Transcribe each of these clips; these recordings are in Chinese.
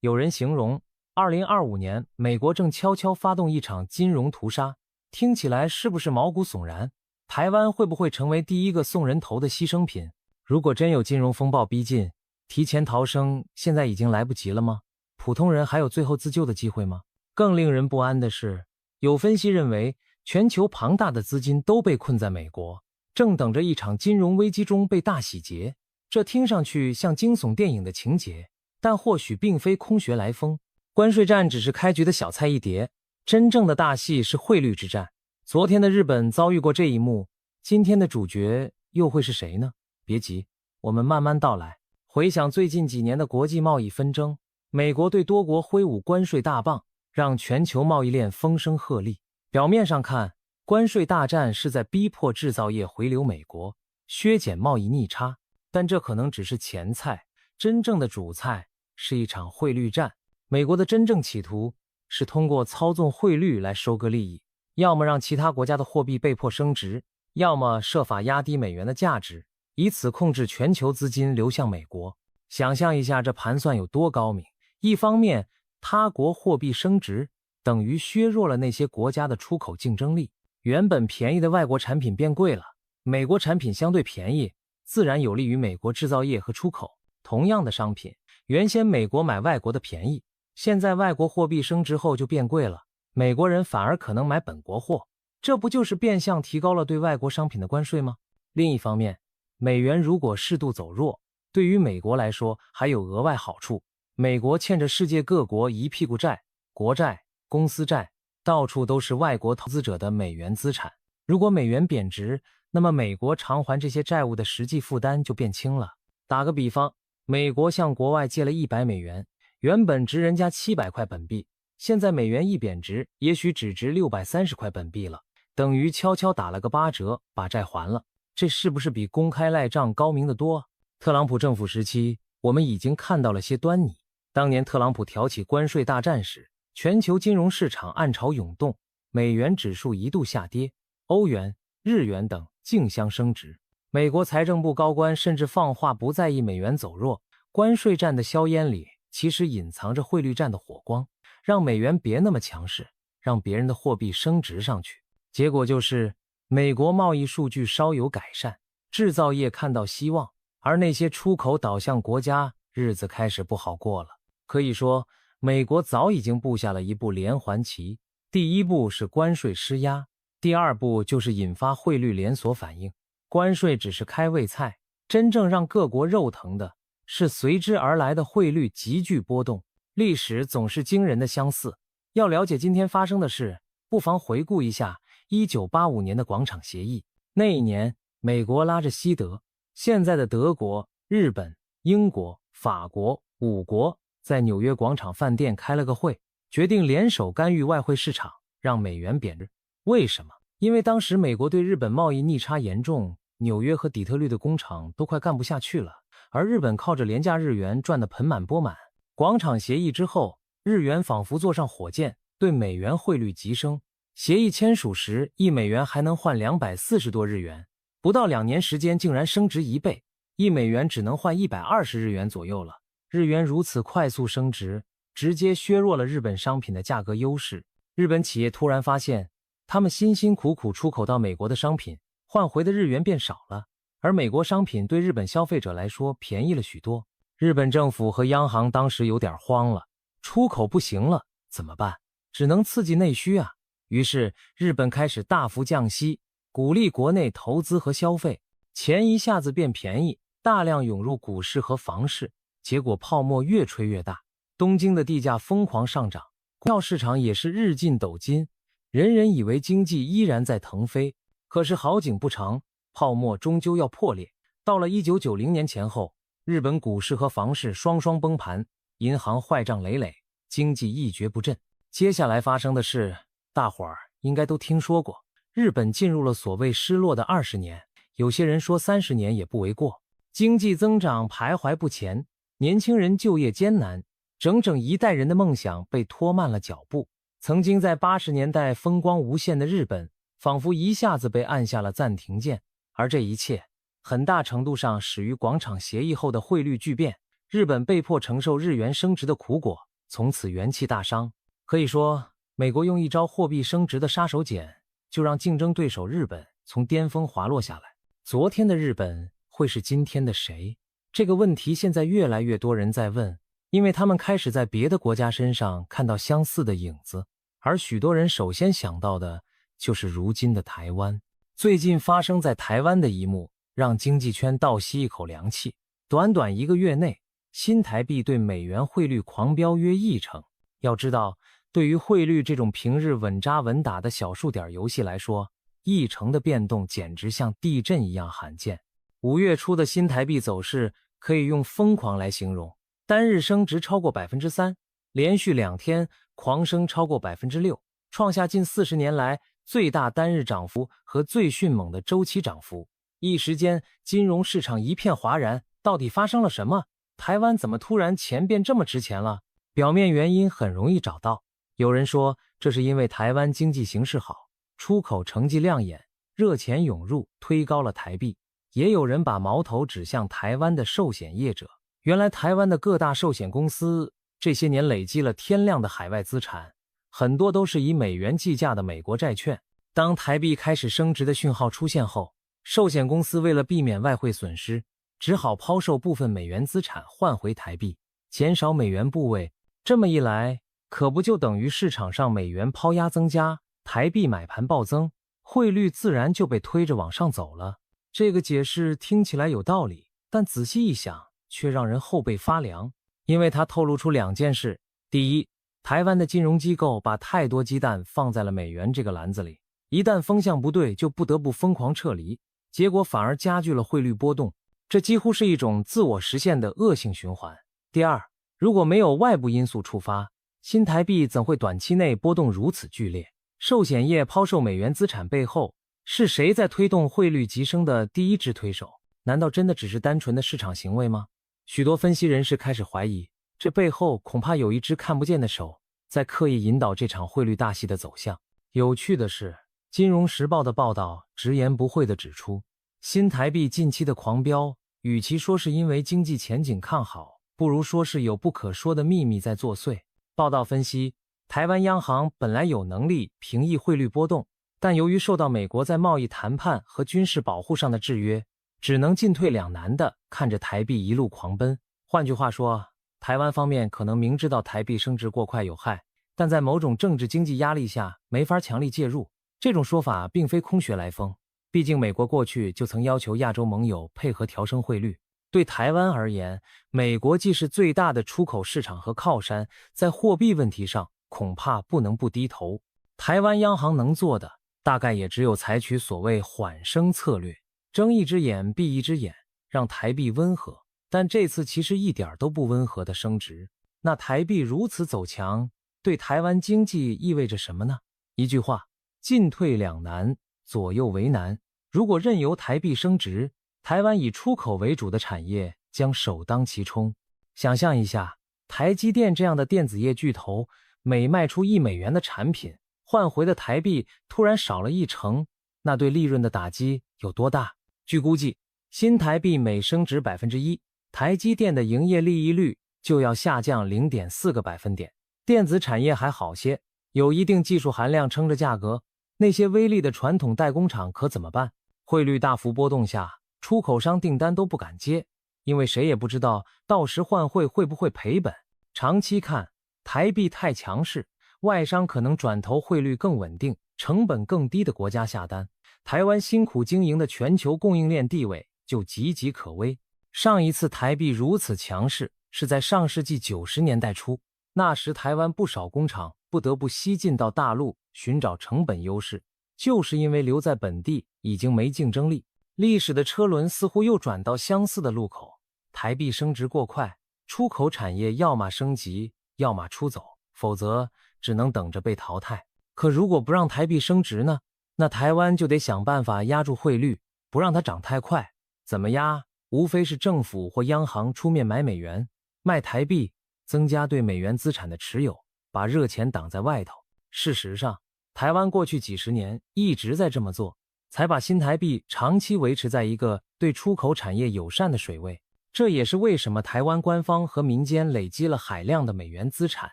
有人形容2025年美国正悄悄发动一场金融屠杀，听起来是不是毛骨悚然？台湾会不会成为第一个送人头的牺牲品？如果真有金融风暴逼近，提前逃生现在已经来不及了吗？普通人还有最后自救的机会吗？更令人不安的是，有分析认为全球庞大的资金都被困在美国，正等着一场金融危机中被大洗劫。这听上去像惊悚电影的情节，但或许并非空穴来风。关税战只是开局的小菜一碟，真正的大戏是汇率之战。昨天的日本遭遇过这一幕，今天的主角又会是谁呢？别急，我们慢慢道来。回想最近几年的国际贸易纷争，美国对多国挥舞关税大棒，让全球贸易链风声鹤唳。表面上看，关税大战是在逼迫制造业回流美国，削减贸易逆差，但这可能只是前菜，真正的主菜是一场汇率战。美国的真正企图是通过操纵汇率来收割利益，要么让其他国家的货币被迫升值，要么设法压低美元的价值，以此控制全球资金流向美国。想象一下这盘算有多高明。一方面，他国货币升值等于削弱了那些国家的出口竞争力，原本便宜的外国产品变贵了，美国产品相对便宜，自然有利于美国制造业和出口。同样的商品，原先美国买外国的便宜，现在外国货币升值后就变贵了，美国人反而可能买本国货，这不就是变相提高了对外国商品的关税吗？另一方面，美元如果适度走弱，对于美国来说还有额外好处。美国欠着世界各国一屁股债，国债、公司债，到处都是外国投资者的美元资产。如果美元贬值，那么美国偿还这些债务的实际负担就变轻了。打个比方，美国向国外借了100美元，原本值人家700块本币，现在美元一贬值，也许只值630块本币了，等于悄悄打了个8折，把债还了。这是不是比公开赖账高明得多？特朗普政府时期，我们已经看到了些端倪。当年特朗普挑起关税大战时，全球金融市场暗潮涌动，美元指数一度下跌，欧元、日元等竞相升值。美国财政部高官甚至放话不在意美元走弱。关税战的硝烟里其实隐藏着汇率战的火光，让美元别那么强势，让别人的货币升值上去。结果就是美国贸易数据稍有改善，制造业看到希望，而那些出口导向国家日子开始不好过了。可以说，美国早已经布下了一步连环棋。第一步是关税施压，第二步就是引发汇率连锁反应。关税只是开胃菜，真正让各国肉疼的是随之而来的汇率急剧波动。历史总是惊人的相似。要了解今天发生的事，不妨回顾一下1985年的广场协议。那一年，美国拉着西德，现在的德国、日本、英国、法国5国在纽约广场饭店开了个会，决定联手干预外汇市场，让美元贬值。为什么？因为当时美国对日本贸易逆差严重，纽约和底特律的工厂都快干不下去了，而日本靠着廉价日元赚得盆满钵满。广场协议之后，日元仿佛坐上火箭，对美元汇率急升。协议签署时，1美元还能换240多日元，不到2年时间竟然升值1倍，1美元只能换120日元左右了。日元如此快速升值，直接削弱了日本商品的价格优势。日本企业突然发现，他们辛辛苦苦出口到美国的商品，换回的日元变少了，而美国商品对日本消费者来说便宜了许多。日本政府和央行当时有点慌了，出口不行了，怎么办？只能刺激内需啊。于是日本开始大幅降息，鼓励国内投资和消费，钱一下子变便宜，大量涌入股市和房市，结果泡沫越吹越大，东京的地价疯狂上涨，股票市场也是日进斗金，人人以为经济依然在腾飞。可是好景不长，泡沫终究要破裂。到了1990年前后，日本股市和房市双双崩盘，银行坏账累累，经济一蹶不振。接下来发生的事，大伙儿应该都听说过。日本进入了所谓失落的20年，有些人说30年也不为过。经济增长徘徊不前，年轻人就业艰难，整整一代人的梦想被拖慢了脚步。曾经在80年代风光无限的日本，仿佛一下子被按下了暂停键。而这一切很大程度上始于广场协议后的汇率巨变，日本被迫承受日元升值的苦果，从此元气大伤。可以说，美国用一招货币升值的杀手锏，就让竞争对手日本从巅峰滑落下来。昨天的日本会是今天的谁？这个问题现在越来越多人在问，因为他们开始在别的国家身上看到相似的影子，而许多人首先想到的就是如今的台湾。最近发生在台湾的一幕，让经济圈倒吸一口凉气。短短1个月内，新台币对美元汇率狂飙约1成。要知道，对于汇率这种平日稳扎稳打的小数点游戏来说，1成的变动简直像地震一样罕见。5月初的新台币走势可以用疯狂来形容，单日升值超过 3%， 连续2天狂升超过 6%， 创下近40年来最大单日涨幅和最迅猛的周期涨幅。一时间，金融市场一片哗然，到底发生了什么？台湾怎么突然钱变这么值钱了？表面原因很容易找到，有人说这是因为台湾经济形势好，出口成绩亮眼，热钱涌入，推高了台币。也有人把矛头指向台湾的寿险业者。原来台湾的各大寿险公司这些年累积了天量的海外资产，很多都是以美元计价的美国债券。当台币开始升值的讯号出现后，寿险公司为了避免外汇损失，只好抛售部分美元资产换回台币，减少美元部位。这么一来，可不就等于市场上美元抛压增加，台币买盘暴增，汇率自然就被推着往上走了。这个解释听起来有道理，但仔细一想却让人后背发凉，因为它透露出2件事。第一，台湾的金融机构把太多鸡蛋放在了美元这个篮子里，一旦风向不对就不得不疯狂撤离，结果反而加剧了汇率波动，这几乎是一种自我实现的恶性循环。第二，如果没有外部因素触发，新台币怎会短期内波动如此剧烈？寿险业抛售美元资产背后，是谁在推动汇率急升的第一支推手？难道真的只是单纯的市场行为吗？许多分析人士开始怀疑，这背后恐怕有一只看不见的手在刻意引导这场汇率大戏的走向。有趣的是，《金融时报》的报道直言不讳地指出，新台币近期的狂飙，与其说是因为经济前景看好，不如说是有不可说的秘密在作祟。报道分析，台湾央行本来有能力平抑汇率波动，但由于受到美国在贸易谈判和军事保护上的制约，只能进退两难的看着台币一路狂奔。换句话说，台湾方面可能明知道台币升值过快有害，但在某种政治经济压力下没法强力介入。这种说法并非空穴来风，毕竟美国过去就曾要求亚洲盟友配合调升汇率。对台湾而言，美国既是最大的出口市场和靠山，在货币问题上恐怕不能不低头。台湾央行能做的大概也只有采取所谓缓升策略，睁一只眼闭一只眼，让台币温和。但这次其实一点都不温和的升值。那台币如此走强，对台湾经济意味着什么呢？一句话，进退两难，左右为难。如果任由台币升值，台湾以出口为主的产业将首当其冲。想象一下，台积电这样的电子业巨头，每卖出1美元的产品，换回的台币突然少了1成，那对利润的打击有多大？据估计，新台币每升值 1%， 台积电的营业利益率就要下降 0.4个百分点。电子产业还好些，有一定技术含量撑着价格，那些微利的传统代工厂可怎么办？汇率大幅波动下，出口商订单都不敢接，因为谁也不知道到时换汇会不会赔本。长期看，台币太强势，外商可能转投汇率更稳定、成本更低的国家下单，台湾辛苦经营的全球供应链地位就岌岌可危。上一次台币如此强势是在上世纪90年代初，那时台湾不少工厂不得不西进到大陆寻找成本优势，就是因为留在本地已经没竞争力。历史的车轮似乎又转到相似的路口，台币升值过快，出口产业要么升级，要么出走，否则只能等着被淘汰。可如果不让台币升值呢？那台湾就得想办法压住汇率，不让它涨太快。怎么压？无非是政府或央行出面买美元，卖台币，增加对美元资产的持有，把热钱挡在外头。事实上，台湾过去几十年一直在这么做，才把新台币长期维持在一个对出口产业友善的水位。这也是为什么台湾官方和民间累积了海量的美元资产，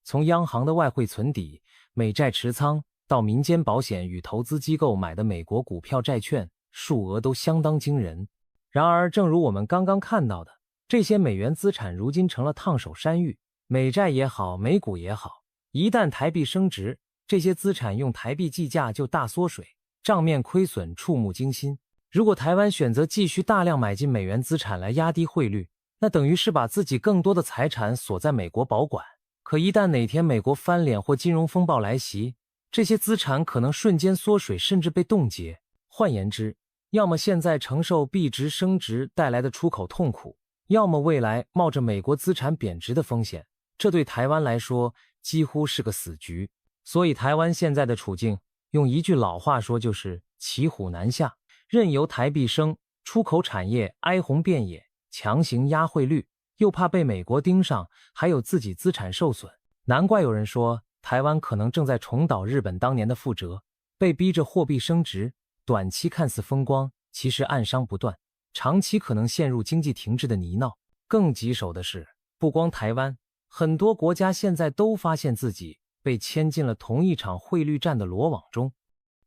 从央行的外汇存底、美债持仓到民间保险与投资机构买的美国股票债券，数额都相当惊人。然而，正如我们刚刚看到的，这些美元资产如今成了烫手山芋，美债也好，美股也好，一旦台币升值，这些资产用台币计价就大缩水，账面亏损触目惊心。如果台湾选择继续大量买进美元资产来压低汇率，那等于是把自己更多的财产锁在美国保管。可一旦哪天美国翻脸或金融风暴来袭，这些资产可能瞬间缩水，甚至被冻结。换言之，要么现在承受币值升值带来的出口痛苦，要么未来冒着美国资产贬值的风险。这对台湾来说几乎是个死局。所以台湾现在的处境，用一句老话说就是骑虎难下，任由台币升，出口产业哀鸿遍野，强行压汇率，又怕被美国盯上，还有自己资产受损。难怪有人说台湾可能正在重蹈日本当年的覆辙，被逼着货币升值，短期看似风光，其实暗伤不断，长期可能陷入经济停滞的泥淖。更棘手的是，不光台湾，很多国家现在都发现自己被牵进了同一场汇率战的罗网中。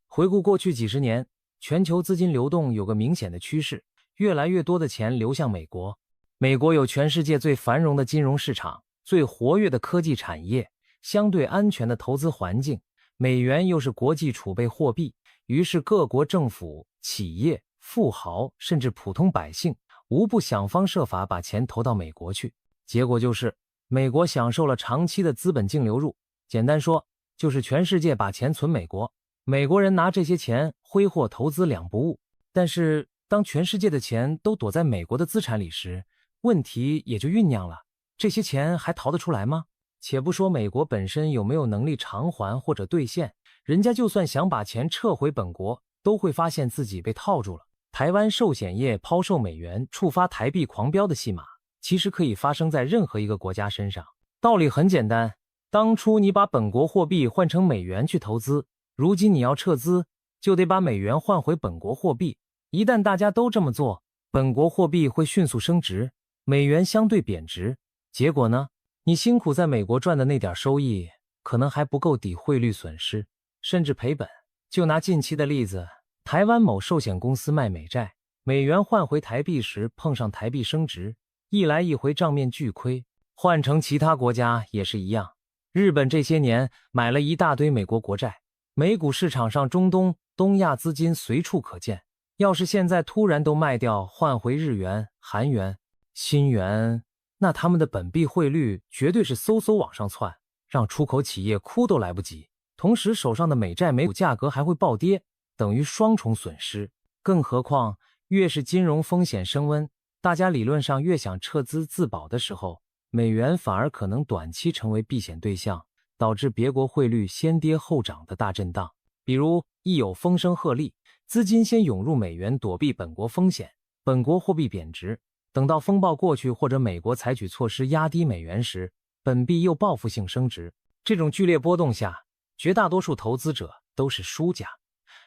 回顾过去几十年，全球资金流动有个明显的趋势，越来越多的钱流向美国。美国有全世界最繁荣的金融市场，最活跃的科技产业，相对安全的投资环境，美元又是国际储备货币，于是各国政府、企业、富豪甚至普通百姓无不想方设法把钱投到美国去。结果就是美国享受了长期的资本净流入，简单说就是全世界把钱存美国，美国人拿这些钱挥霍投资两不误。但是当全世界的钱都躲在美国的资产里时，问题也就酝酿了，这些钱还逃得出来吗？且不说美国本身有没有能力偿还或者兑现，人家就算想把钱撤回本国，都会发现自己被套住了。台湾寿险业抛售美元触发台币狂飙的戏码，其实可以发生在任何一个国家身上。道理很简单，当初你把本国货币换成美元去投资，如今你要撤资，就得把美元换回本国货币。一旦大家都这么做，本国货币会迅速升值，美元相对贬值。结果呢，你辛苦在美国赚的那点收益，可能还不够抵汇率损失，甚至赔本。就拿近期的例子，台湾某寿险公司卖美债，美元换回台币时碰上台币升值，一来一回账面巨亏。换成其他国家也是一样，日本这些年买了一大堆美国国债，美股市场上中东、东亚资金随处可见。要是现在突然都卖掉换回日元、韩元、新元，那他们的本币汇率绝对是嗖嗖往上窜，让出口企业哭都来不及。同时手上的美债美股价格还会暴跌，等于双重损失。更何况越是金融风险升温，大家理论上越想撤资自保的时候，美元反而可能短期成为避险对象，导致别国汇率先跌后涨的大震荡。比如一有风声鹤唳，资金先涌入美元躲避本国风险，本国货币贬值，等到风暴过去或者美国采取措施压低美元时，本币又报复性升值。这种剧烈波动下，绝大多数投资者都是输家，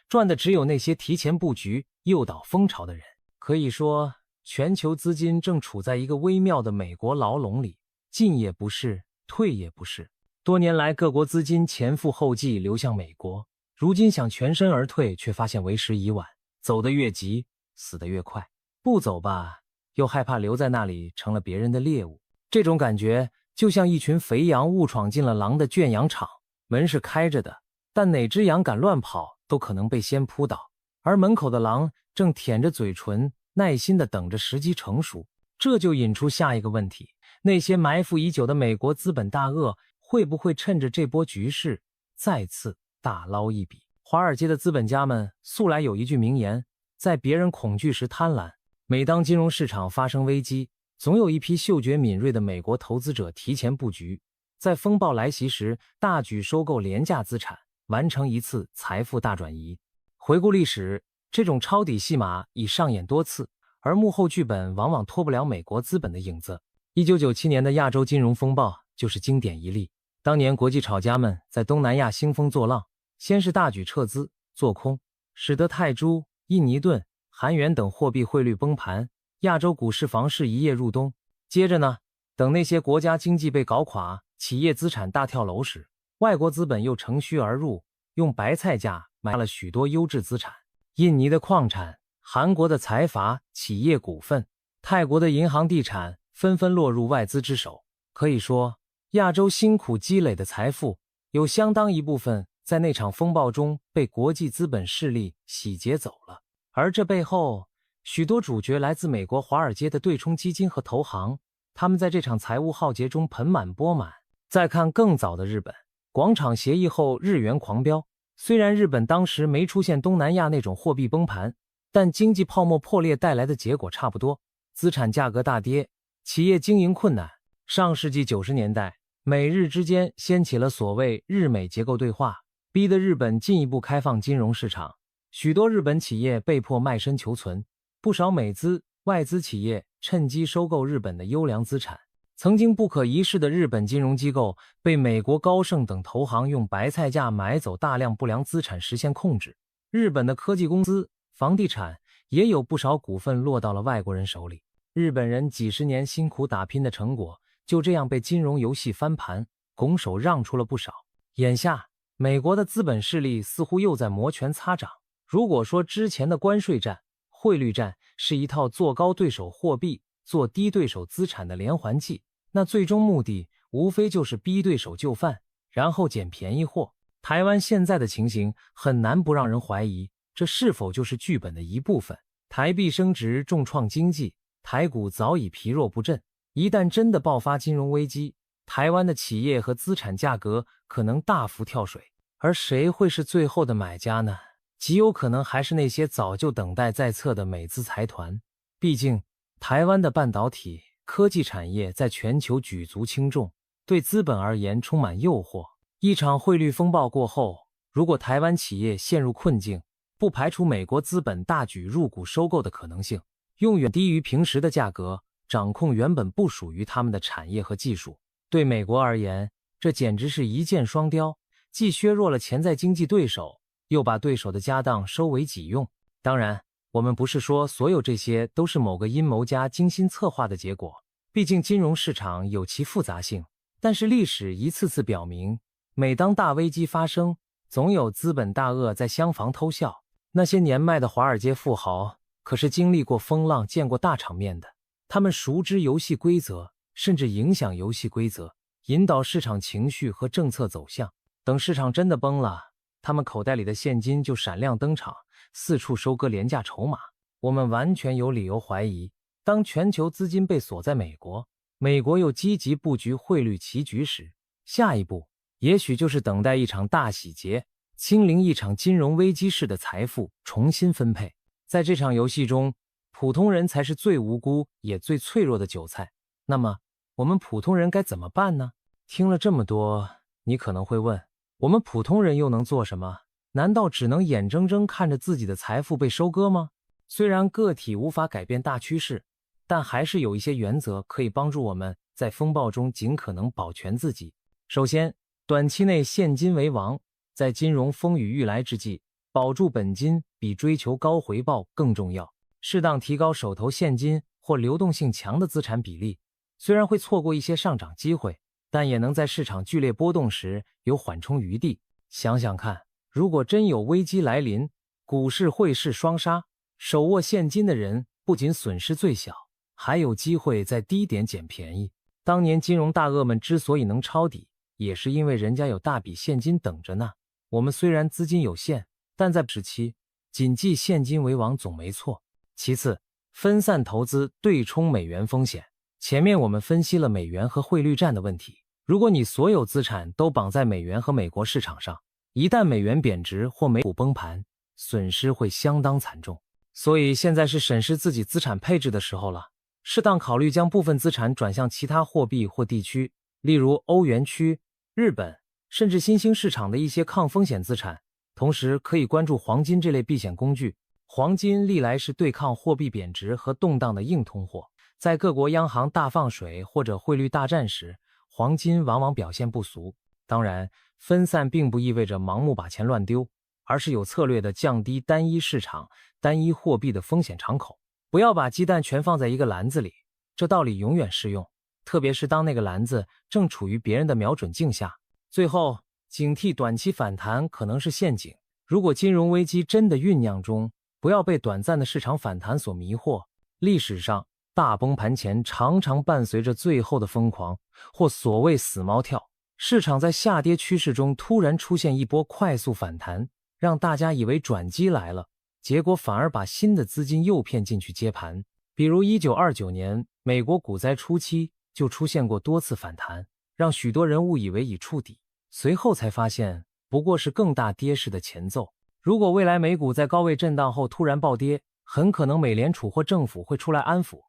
赚的只有那些提前布局、诱导风潮的人。可以说，全球资金正处在一个微妙的美国牢笼里，进也不是，退也不是。多年来，各国资金前赴后继流向美国，如今想全身而退，却发现为时已晚。走得越急，死得越快。不走吧，又害怕留在那里成了别人的猎物。这种感觉就像一群肥羊误闯进了狼的圈养场，门是开着的，但哪只羊敢乱跑，都可能被先扑倒。而门口的狼正舔着嘴唇，耐心地等着时机成熟。这就引出下一个问题，那些埋伏已久的美国资本大鳄会不会趁着这波局势再次大捞一笔？华尔街的资本家们素来有一句名言，在别人恐惧时贪婪。每当金融市场发生危机，总有一批嗅觉敏锐的美国投资者提前布局，在风暴来袭时大举收购廉价资产，完成一次财富大转移。回顾历史，这种抄底戏码已上演多次，而幕后剧本往往脱不了美国资本的影子。1997年的亚洲金融风暴就是经典一例。当年国际炒家们在东南亚兴风作浪，先是大举撤资做空，使得泰铢、印尼盾、韩元等货币汇率崩盘，亚洲股市房市一夜入冬。接着呢，等那些国家经济被搞垮，企业资产大跳楼时，外国资本又乘虚而入，用白菜价买了许多优质资产，印尼的矿产、韩国的财阀企业股份、泰国的银行地产纷纷落入外资之手。可以说，亚洲辛苦积累的财富，有相当一部分在那场风暴中被国际资本势力洗劫走了。而这背后，许多主角来自美国华尔街的对冲基金和投行，他们在这场财务浩劫中盆满钵满。再看更早的日本，广场协议后日元狂飙，虽然日本当时没出现东南亚那种货币崩盘，但经济泡沫破裂带来的结果差不多，资产价格大跌，企业经营困难。上世纪90年代，美日之间掀起了所谓日美结构对话，逼得日本进一步开放金融市场，许多日本企业被迫卖身求存，不少美资、外资企业趁机收购日本的优良资产。曾经不可一世的日本金融机构被美国高盛等投行用白菜价买走大量不良资产实现控制，日本的科技公司、房地产也有不少股份落到了外国人手里，日本人几十年辛苦打拼的成果就这样被金融游戏翻盘，拱手让出了不少。眼下，美国的资本势力似乎又在摩拳擦掌。如果说之前的关税战、汇率战是一套做高对手货币、做低对手资产的连环计，那最终目的无非就是逼对手就范，然后捡便宜货。台湾现在的情形很难不让人怀疑，这是否就是剧本的一部分？台币升值重创经济，台股早已疲弱不振。一旦真的爆发金融危机，台湾的企业和资产价格可能大幅跳水，而谁会是最后的买家呢？极有可能还是那些早就等待在侧的美资财团。毕竟，台湾的半导体、科技产业在全球举足轻重，对资本而言充满诱惑。一场汇率风暴过后，如果台湾企业陷入困境，不排除美国资本大举入股收购的可能性，用远低于平时的价格掌控原本不属于他们的产业和技术。对美国而言，这简直是一箭双雕，既削弱了潜在经济对手，又把对手的家当收为己用。当然，我们不是说所有这些都是某个阴谋家精心策划的结果，毕竟金融市场有其复杂性。但是历史一次次表明，每当大危机发生，总有资本大鳄在厢房偷笑。那些年迈的华尔街富豪可是经历过风浪、见过大场面的，他们熟知游戏规则，甚至影响游戏规则，引导市场情绪和政策走向。等市场真的崩了，他们口袋里的现金就闪亮登场，四处收割廉价筹码。我们完全有理由怀疑，当全球资金被锁在美国，美国又积极布局汇率棋局时，下一步也许就是等待一场大洗劫，清零一场金融危机式的财富重新分配。在这场游戏中，普通人才是最无辜也最脆弱的韭菜。那么，我们普通人该怎么办呢？听了这么多，你可能会问，我们普通人又能做什么？难道只能眼睁睁看着自己的财富被收割吗？虽然个体无法改变大趋势，但还是有一些原则可以帮助我们在风暴中尽可能保全自己。首先，短期内现金为王，在金融风雨欲来之际，保住本金比追求高回报更重要。适当提高手头现金或流动性强的资产比例，虽然会错过一些上涨机会，但也能在市场剧烈波动时有缓冲余地。想想看，如果真有危机来临，股市汇市双杀，手握现金的人不仅损失最小，还有机会在低点捡便宜。当年金融大鳄们之所以能抄底，也是因为人家有大笔现金等着呢。我们虽然资金有限，但在时期谨记现金为王总没错。其次，分散投资，对冲美元风险。前面我们分析了美元和汇率战的问题，如果你所有资产都绑在美元和美国市场上，一旦美元贬值或美股崩盘，损失会相当惨重。所以现在是审视自己资产配置的时候了，适当考虑将部分资产转向其他货币或地区，例如欧元区、日本，甚至新兴市场的一些抗风险资产。同时可以关注黄金这类避险工具。黄金历来是对抗货币贬值和动荡的硬通货，在各国央行大放水或者汇率大战时，黄金往往表现不俗。当然，分散并不意味着盲目把钱乱丢，而是有策略地降低单一市场、单一货币的风险敞口。不要把鸡蛋全放在一个篮子里，这道理永远适用。特别是当那个篮子正处于别人的瞄准镜下。最后，警惕短期反弹可能是陷阱。如果金融危机真的酝酿中，不要被短暂的市场反弹所迷惑。历史上，大崩盘前常常伴随着最后的疯狂，或所谓死猫跳。市场在下跌趋势中突然出现一波快速反弹，让大家以为转机来了，结果反而把新的资金诱骗进去接盘。比如1929年美国股灾初期就出现过多次反弹，让许多人误以为已触底，随后才发现不过是更大跌势的前奏。如果未来美股在高位震荡后突然暴跌，很可能美联储或政府会出来安抚，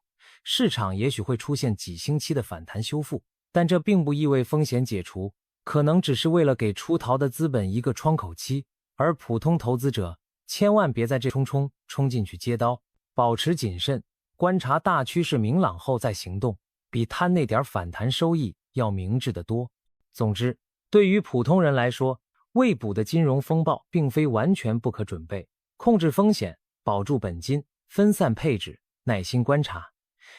市场也许会出现几星期的反弹修复，但这并不意味风险解除，可能只是为了给出逃的资本一个窗口期。而普通投资者千万别在这冲进去接刀，保持谨慎，观察大趋势明朗后再行动，比贪那点反弹收益要明智得多。总之，对于普通人来说，未卜的金融风暴并非完全不可准备。控制风险，保住本金，分散配置，耐心观察，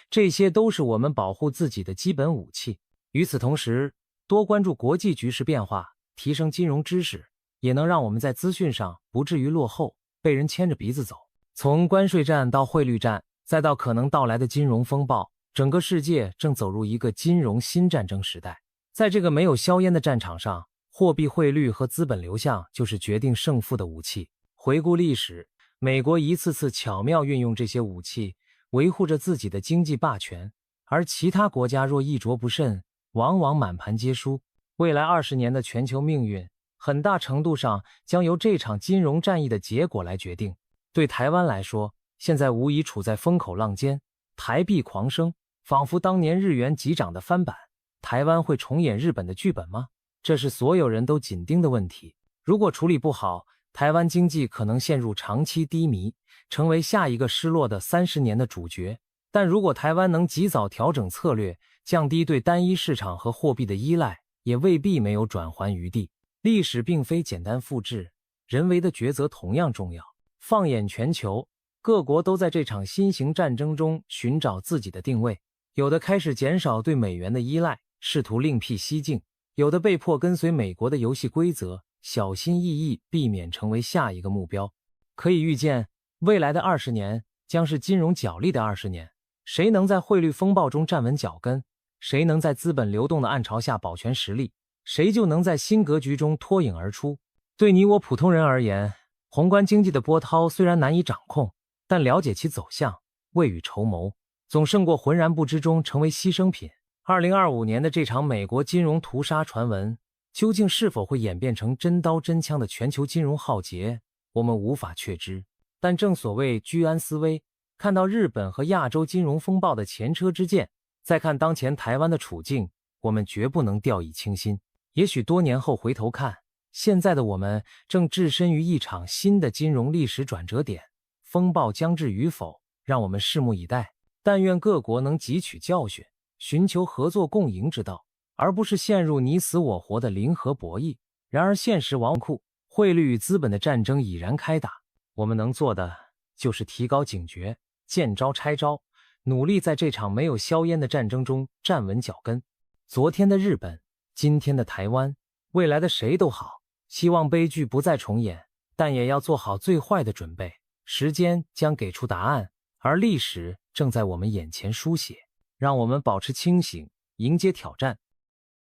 这些都是我们保护自己的基本武器。与此同时，多关注国际局势变化，提升金融知识，也能让我们在资讯上不至于落后，被人牵着鼻子走。从关税战到汇率战，再到可能到来的金融风暴，整个世界正走入一个金融新战争时代。在这个没有硝烟的战场上，货币汇率和资本流向就是决定胜负的武器。回顾历史，美国一次次巧妙运用这些武器，维护着自己的经济霸权，而其他国家若一着不慎，往往满盘皆输。未来20年的全球命运，很大程度上将由这场金融战役的结果来决定。对台湾来说，现在无疑处在风口浪尖，台币狂升，仿佛当年日元急涨的翻版。台湾会重演日本的剧本吗？这是所有人都紧盯的问题。如果处理不好，台湾经济可能陷入长期低迷，成为下一个失落的30年的主角。但如果台湾能及早调整策略，降低对单一市场和货币的依赖，也未必没有转圜余地。历史并非简单复制，人为的抉择同样重要。放眼全球，各国都在这场新型战争中寻找自己的定位，有的开始减少对美元的依赖，试图另辟蹊径，有的被迫跟随美国的游戏规则，小心翼翼避免成为下一个目标。可以预见，未来的20年将是金融角力的20年。谁能在汇率风暴中站稳脚跟，谁能在资本流动的暗潮下保全实力，谁就能在新格局中脱颖而出。对你我普通人而言，宏观经济的波涛虽然难以掌控，但了解其走向，未雨绸缪，总胜过浑然不知中成为牺牲品。2025年的这场美国金融屠杀传闻，究竟是否会演变成真刀真枪的全球金融浩劫，我们无法确知。但正所谓居安思危，看到日本和亚洲金融风暴的前车之鉴，再看当前台湾的处境，我们绝不能掉以轻心。也许多年后回头看，现在的我们正置身于一场新的金融历史转折点，风暴将至与否，让我们拭目以待。但愿各国能汲取教训，寻求合作共赢之道，而不是陷入你死我活的零和博弈。然而现实往往酷，汇率与资本的战争已然开打，我们能做的就是提高警觉，见招拆招，努力在这场没有硝烟的战争中站稳脚跟。昨天的日本，今天的台湾，未来的谁都好，希望悲剧不再重演，但也要做好最坏的准备。时间将给出答案，而历史正在我们眼前书写。让我们保持清醒，迎接挑战，